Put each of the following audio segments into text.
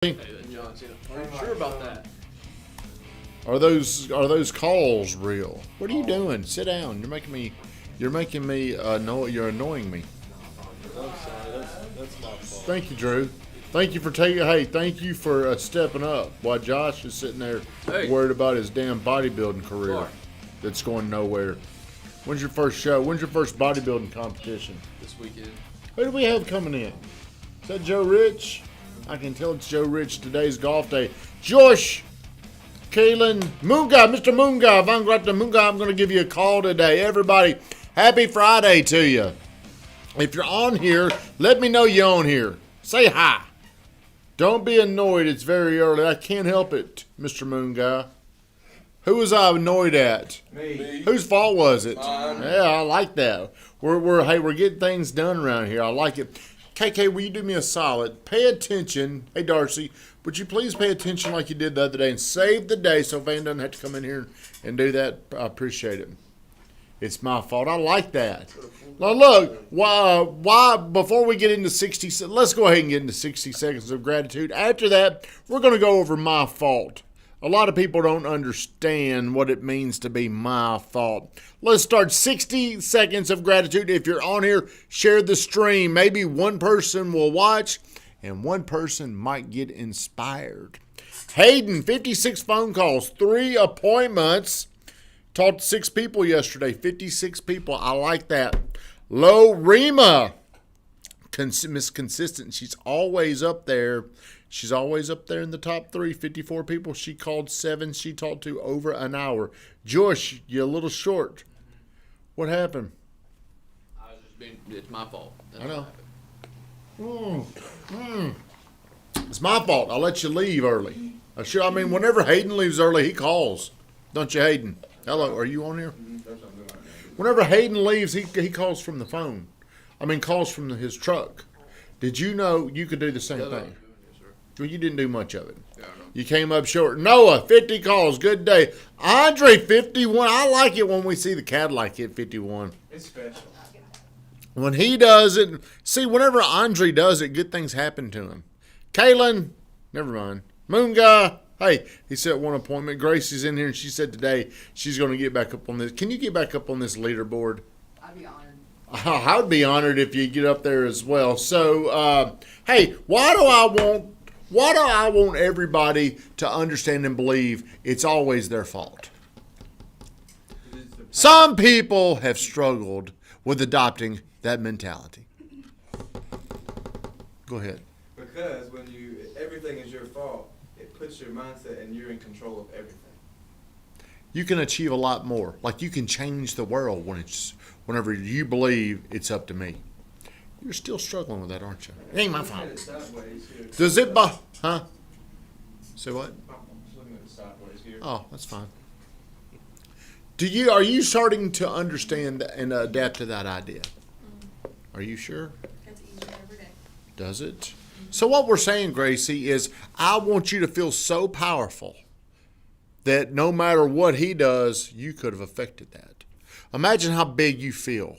Hey, Johnson, are you sure about that? Are those calls real? What are you doing? Sit down. You're annoying me. I'm sorry, that's my fault. Thank you, Drew. Thank you for stepping up while Josh is sitting there worried about his damn bodybuilding career that's going nowhere. When's your first show? When's your first bodybuilding competition? This weekend. Who do we have coming in? Is that Joe Rich? I can tell it's Joe Rich. Today's golf day. Josh, Kalen, Moonga, Mr. Moonga, Moonga, I'm going to give you a call today. Everybody, happy Friday to you. If you're on here, let me know you're on here. Say hi. Don't be annoyed. It's very early. I can't help it, Mr. Moonga. Who was I annoyed at? Me. Whose fault was it? Mine. Yeah, I like that. We're getting things done around here. I like it. KK, will you do me a solid? Pay attention. Hey, Darcy, would you please pay attention like you did the other day and save the day so Van doesn't have to come in here and do that? I appreciate it. It's my fault. I like that. Now, look, why before we get into 60, let's go ahead and get into 60 seconds of gratitude. After that, we're going to go over my fault. A lot of people don't understand what it means to be my fault. Let's start 60 seconds of gratitude. If you're on here, share the stream. Maybe one person will watch and one person might get inspired. Hayden, 56 phone calls, 3 appointments. Talked to 6 people yesterday, 56 people. I like that. Low Rima, Miss Consistent. She's always up there. She's always up there in the top 3, 54 people. She called 7. She talked to over an hour. Josh, you're a little short. What happened? It's my fault. That's I know. What happened. It's my fault. I'll let you leave early. Whenever Hayden leaves early, he calls. Don't you, Hayden? Hello, are you on here? Whenever Hayden leaves, he calls from the phone. Calls from his truck. Did you know you could do the same thing? Well, you didn't do much of it. Yeah, I know. You came up short. Noah, 50 calls. Good day. Andre, 51. I like it when we see the Cadillac hit 51. It's special. When he does it, whenever Andre does it, good things happen to him. Kaylin, never mind. Moon Guy, hey, he set 1 appointment. Gracie's in here, and she said today she's going to get back up on this. Can you get back up on this leaderboard? I'd be honored. I would be honored if you get up there as well. So, hey, why do I want everybody to understand and believe it's always their fault? Some people have struggled with adopting that mentality. Go ahead. Because when everything is your fault, it puts your mindset and you're in control of everything. You can achieve a lot more. Like you can change the world whenever you believe it's up to me. You're still struggling with that, aren't you? It ain't my fault. Does it huh? Say what? Just looking at the sideways here. Oh, that's fine. Are you starting to understand and adapt to that idea? Are you sure? That's easier every day. Does it? So what we're saying, Gracie, is I want you to feel so powerful that no matter what he does, you could have affected that. Imagine how big you feel.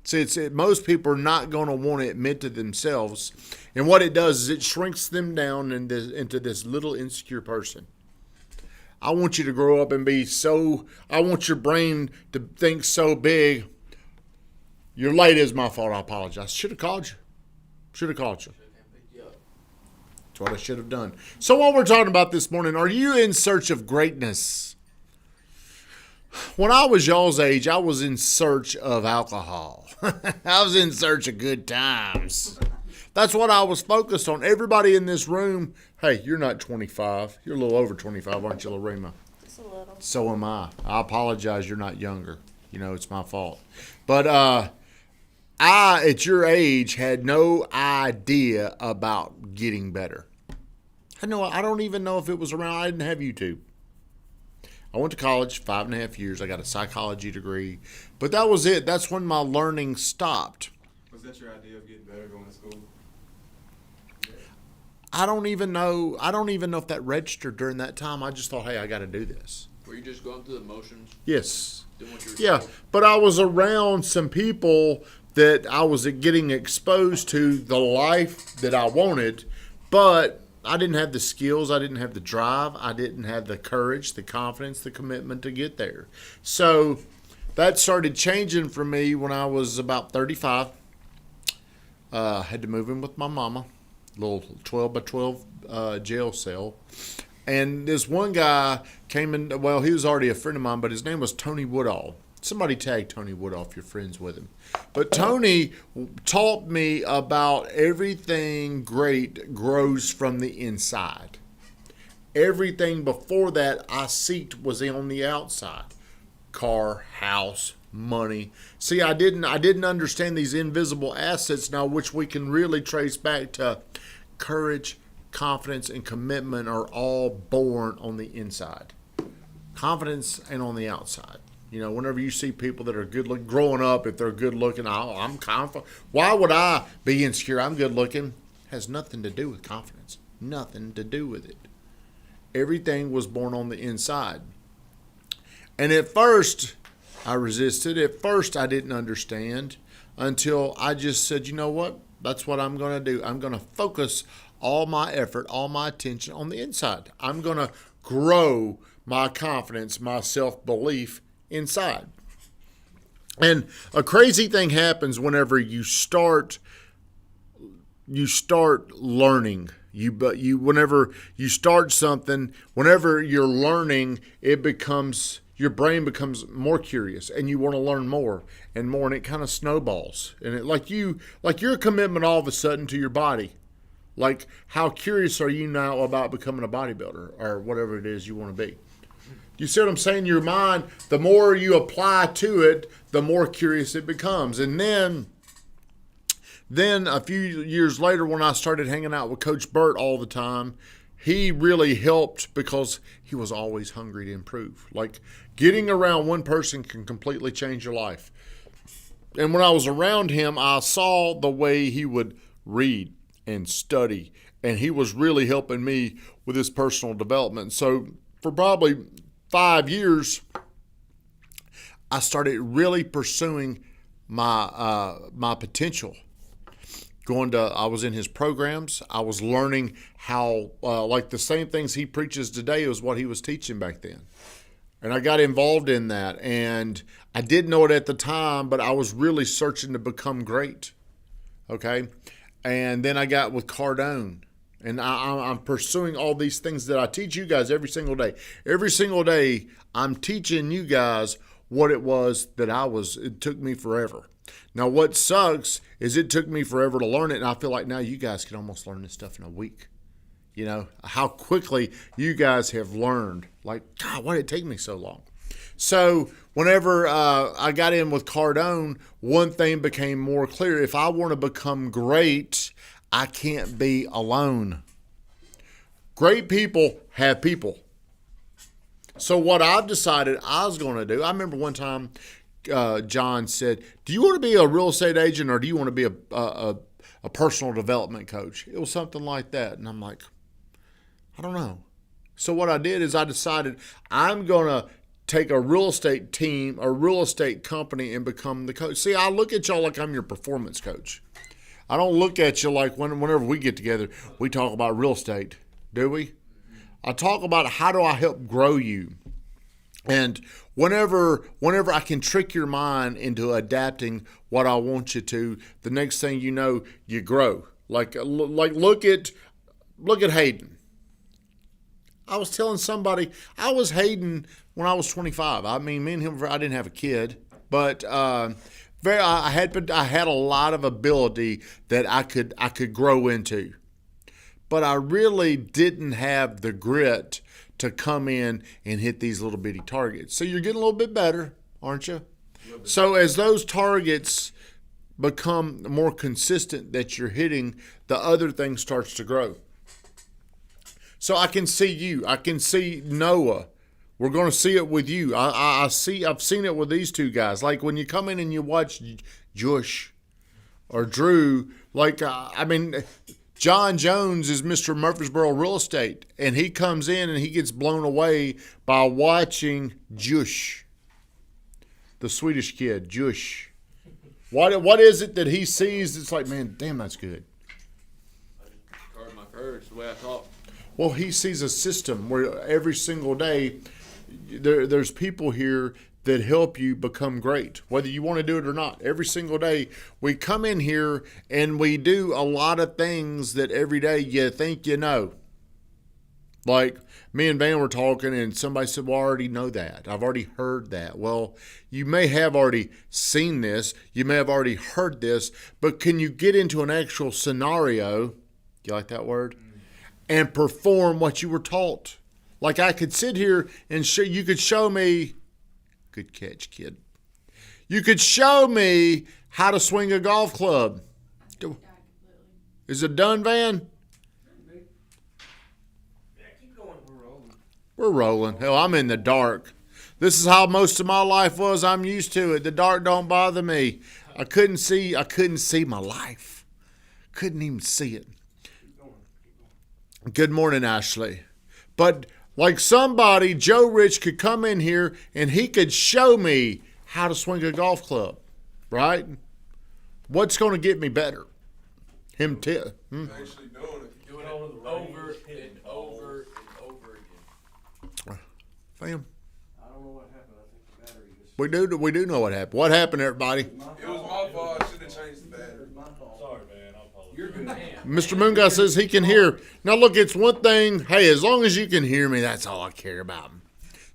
See, most people are not going to want to admit to themselves. And what it does is it shrinks them down into this little insecure person. I want you to grow up and I want your brain to think so big. You're late is my fault. I apologize. Should have called you. That's what I should have done. So what we're talking about this morning, are you in search of greatness? When I was y'all's age, I was in search of alcohol. I was in search of good times. That's what I was focused on. Everybody in this room, hey, you're not 25. You're a little over 25, aren't you, Lorena? Just a little. So am I. I apologize you're not younger. It's my fault. But I, at your age, had no idea about getting better. I don't even know if it was around. I didn't have YouTube. I went to college 5.5 years. I got a psychology degree. But that was it. That's when my learning stopped. Was that your idea of getting better going to school? I don't even know if that registered during that time. I just thought, hey, I got to do this. Were you just going through the motions? Yes. Doing what you were Yeah, told? but I was around some people that I was getting exposed to the life that I wanted, But I didn't have the skills. I didn't have the drive. I didn't have the courage, the confidence, the commitment to get there. So that started changing for me when I was about 35. I had to move in with my mama, little 12 by 12 jail cell. And this one guy came in, well, he was already a friend of mine, but his name was Tony Woodall. Somebody tag Tony Woodall if you're friends with him. But Tony taught me about everything great grows from the inside. Everything before that I seeked was on the outside. Car, house, money. See, I didn't understand these invisible assets now, which we can really trace back to courage, confidence, and commitment are all born on the inside. Confidence and on the outside. You know, whenever you see people that are good looking, growing up, if they're good looking, oh, I'm confident. Why would I be insecure? I'm good looking. Has nothing to do with confidence. Nothing to do with it. Everything was born on the inside. And at first, I resisted. At first, I didn't understand until I just said, you know what? That's what I'm going to do. I'm going to focus all my effort, all my attention on the inside. I'm going to grow my confidence, my self-belief inside. And a crazy thing happens whenever you start learning. Whenever you start something, whenever you're learning, your brain becomes more curious and you want to learn more and more, and it kind of snowballs. And it like your commitment all of a sudden to your body. Like, how curious are you now about becoming a bodybuilder or whatever it is you want to be? You see what I'm saying? Your mind, the more you apply to it, the more curious it becomes. And then a few years later, when I started hanging out with Coach Burt all the time, he really helped because he was always hungry to improve. Like, getting around one person can completely change your life. And when I was around him, I saw the way he would read and study, and he was really helping me with his personal development. So for probably 5 years, I started really pursuing my potential. I was in his programs. I was learning how, like the same things he preaches today was what he was teaching back then. And I got involved in that, and I didn't know it at the time, but I was really searching to become great. Okay. And then I got with Cardone, and I'm pursuing all these things that I teach you guys every single day. Every single day, I'm teaching you guys what it was that it took me forever. Now, what sucks is it took me forever to learn it, and I feel like now you guys can almost learn this stuff in a week. You know, how quickly you guys have learned. Like, God, why did it take me so long? So whenever I got in with Cardone, one thing became more clear. If I want to become great, I can't be alone. Great people have people. So what I've decided I was going to do, I remember one time John said, do you want to be a real estate agent or do you want to be a personal development coach? It was something like that. And I'm like, I don't know. So what I did is I decided I'm going to take a real estate team, a real estate company, and become the coach. See, I look at y'all like I'm your performance coach. I don't look at you like whenever we get together, we talk about real estate, do we? I talk about how do I help grow you. And whenever I can trick your mind into adapting what I want you to, the next thing you know, you grow. Like look at Hayden. I was telling somebody I was Hayden when I was 25. I mean, me and him, I didn't have a kid, but I had a lot of ability that I could grow into, but I really didn't have the grit to come in and hit these little bitty targets. So you're getting a little bit better, aren't you? So as those targets become more consistent that you're hitting, the other thing starts to grow. So I can see you. I can see Noah. We're going to see it with you. I've seen it with these two guys. Like when you come in and you watch Josh or Drew, John Jones is Mr. Murfreesboro Real Estate, and he comes in and he gets blown away by watching Josh, the Swedish kid, Josh. What is it that he sees? It's like, man, damn, that's good. I just carved my heard. It's the way I talk. Well, he sees a system where every single day there's people here that help you become great, whether you want to do it or not. Every single day we come in here and we do a lot of things that every day you think you know. Like me and Van were talking and somebody said, well, I already know that. I've already heard that. Well, you may have already seen this. You may have already heard this, but can you get into an actual scenario? You like that word? And perform what you were taught. Like I could sit here and you could show me, good catch, kid. You could show me how to swing a golf club. Is it done, Van? We're rolling. Hell, I'm in the dark. This is how most of my life was. I'm used to it. The dark don't bother me. I couldn't see my life. Couldn't even see it. Good morning, Ashley. But like somebody, Joe Rich could come in here and he could show me how to swing a golf club, right? What's going to get me better? Him too. Actually doing it. Do it over and over and over again. Fam, I don't know what happened. I think the battery just. we do know what happened. What happened, everybody? It was my fault. I should have changed the battery. My fault. Sorry, man. I apologize. You're good man. Mr. Moon Guy says he can hear. Now look, it's one thing. Hey, as long as you can hear me, that's all I care about.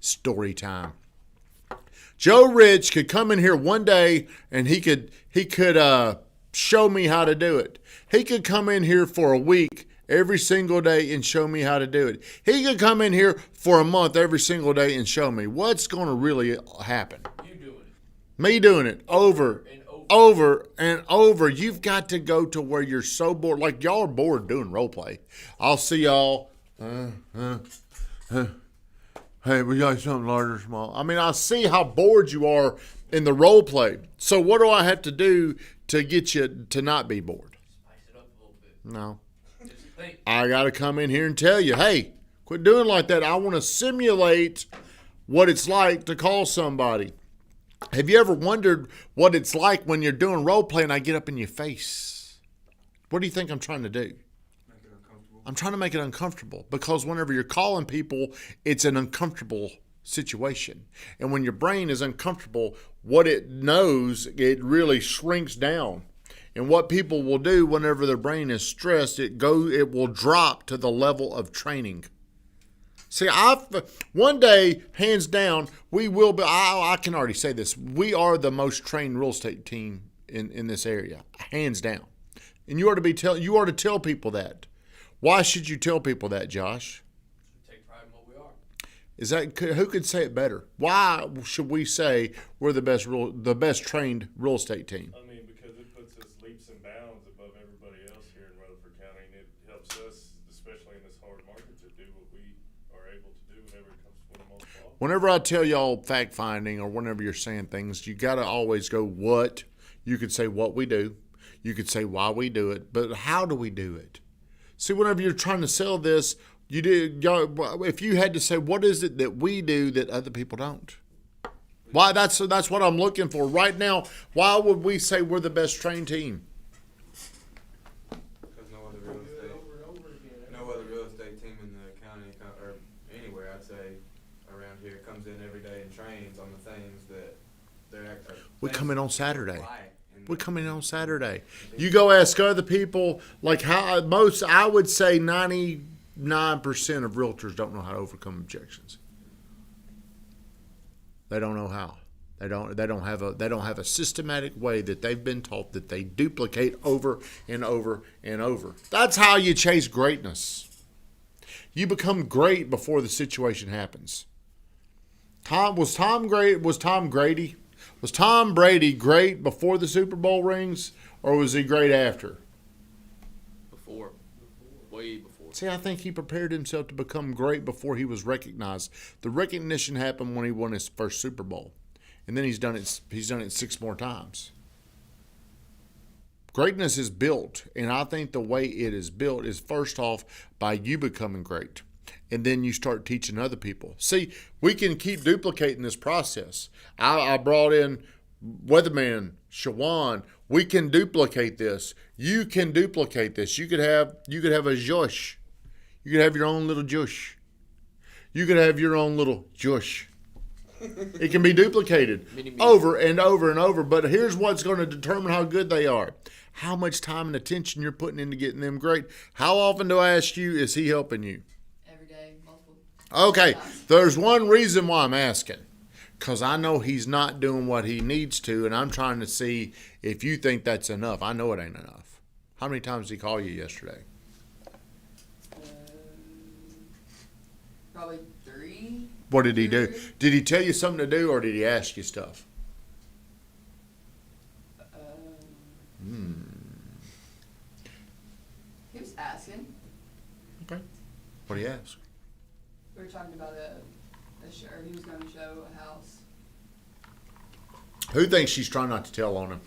Story time. Joe Rich could come in here one day and he could show me how to do it. He could come in here for a week every single day and show me how to do it. He could come in here for a month every single day and show me what's going to really happen. You doing it. Me doing it over And over and over. You've got to go to where you're so bored. Like y'all are bored doing role play. I'll see y'all. Hey, we got something large or small. I mean, I see how bored you are in the role play. So what do I have to do to get you to not be bored? spice it up a little bit. No. Just think. I got to come in here and tell you, hey, quit doing like that. I want to simulate what it's like to call somebody. Have you ever wondered what it's like when you're doing role play and I get up in your face? What do you think I'm trying to do? Make it uncomfortable. I'm trying to make it uncomfortable because whenever you're calling people, it's an uncomfortable situation. And when your brain is uncomfortable, what it knows, it really shrinks down. And what people will do whenever their brain is stressed, it will drop to the level of training. See, one day, hands down, we will be, I can already say this, we are the most trained real estate team in this area, hands down. And you are to tell people that. Why should you tell people that, Josh? We take pride in what we are. Is that who could say it better? Why should we say we're the best trained real estate team? I mean, because it puts us leaps and bounds above everybody else here in Rutherford County, and it helps us, especially in this hard market, to do what we are able to do whenever it comes to winning multiple offers. Whenever I tell y'all fact finding or whenever you're saying things, you got to always go what. You could say what we do. You could say why we do it, but how do we do it? See, whenever you're trying to sell this, if you had to say what is it that we do that other people don't? Why? That's what I'm looking for right now. Why would we say we're the best trained team? Because no other real estate team in the county or anywhere, I'd say, around here comes in every day and trains on the things that they're. We come in on Saturday. We We come in on Saturday. You go ask other people, like I would say 99% of realtors don't know how to overcome objections. They don't know how. They don't have a systematic way that they've been taught that they duplicate over and over and over. That's how you chase greatness. You become great before the situation happens. Was Tom Brady great before the Super Bowl rings, or was he great after? Before. Way before. See, I think he prepared himself to become great before he was recognized. The recognition happened when he won his first Super Bowl, and then he's done it 6 more times. Greatness is built, and I think the way it is built is first off by you becoming great. And then you start teaching other people. See, we can keep duplicating this process. I brought in Weatherman, Shawan. We can duplicate this. You can duplicate this. You could have a Josh. You could have your own little Josh. You could have your own little Josh. It can be duplicated over and over and over. But here's what's going to determine how good they are. How much time and attention you're putting into getting them great. How often do I ask you, is he helping you? Every day, multiple. Okay, there's one reason why I'm asking. Because I know he's not doing what he needs to, and I'm trying to see if you think that's enough. I know it ain't enough. How many times did he call you yesterday? Probably 3. What did he do? Did he tell you something to do, or did he ask you stuff? He was asking. Okay. What did he ask? We were talking about a show. He was going to show a house. Who thinks she's trying not to tell on him?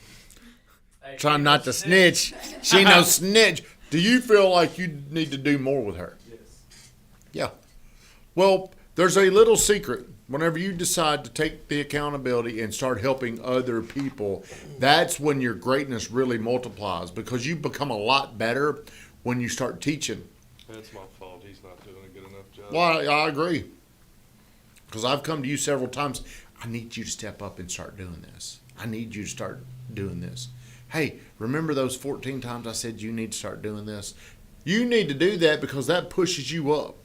Hey, Trying not to snitch. She no snitch. Do you feel like you need to do more with her? Yes. Yeah. Well, there's a little secret. Whenever you decide to take the accountability and start helping other people, that's when your greatness really multiplies, because you become a lot better when you start teaching. That's my fault. He's not doing a good enough job. Well, I agree. Because I've come to you several times. I need you to step up and start doing this. I need you to start doing this. Hey, remember those 14 times I said you need to start doing this? You need to do that because that pushes you up,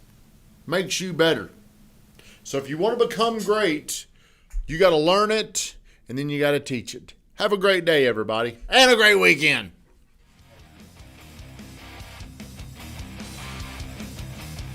makes you better. So if you want to become great, you got to learn it, and then you got to teach it. Have a great day, everybody, and a great weekend.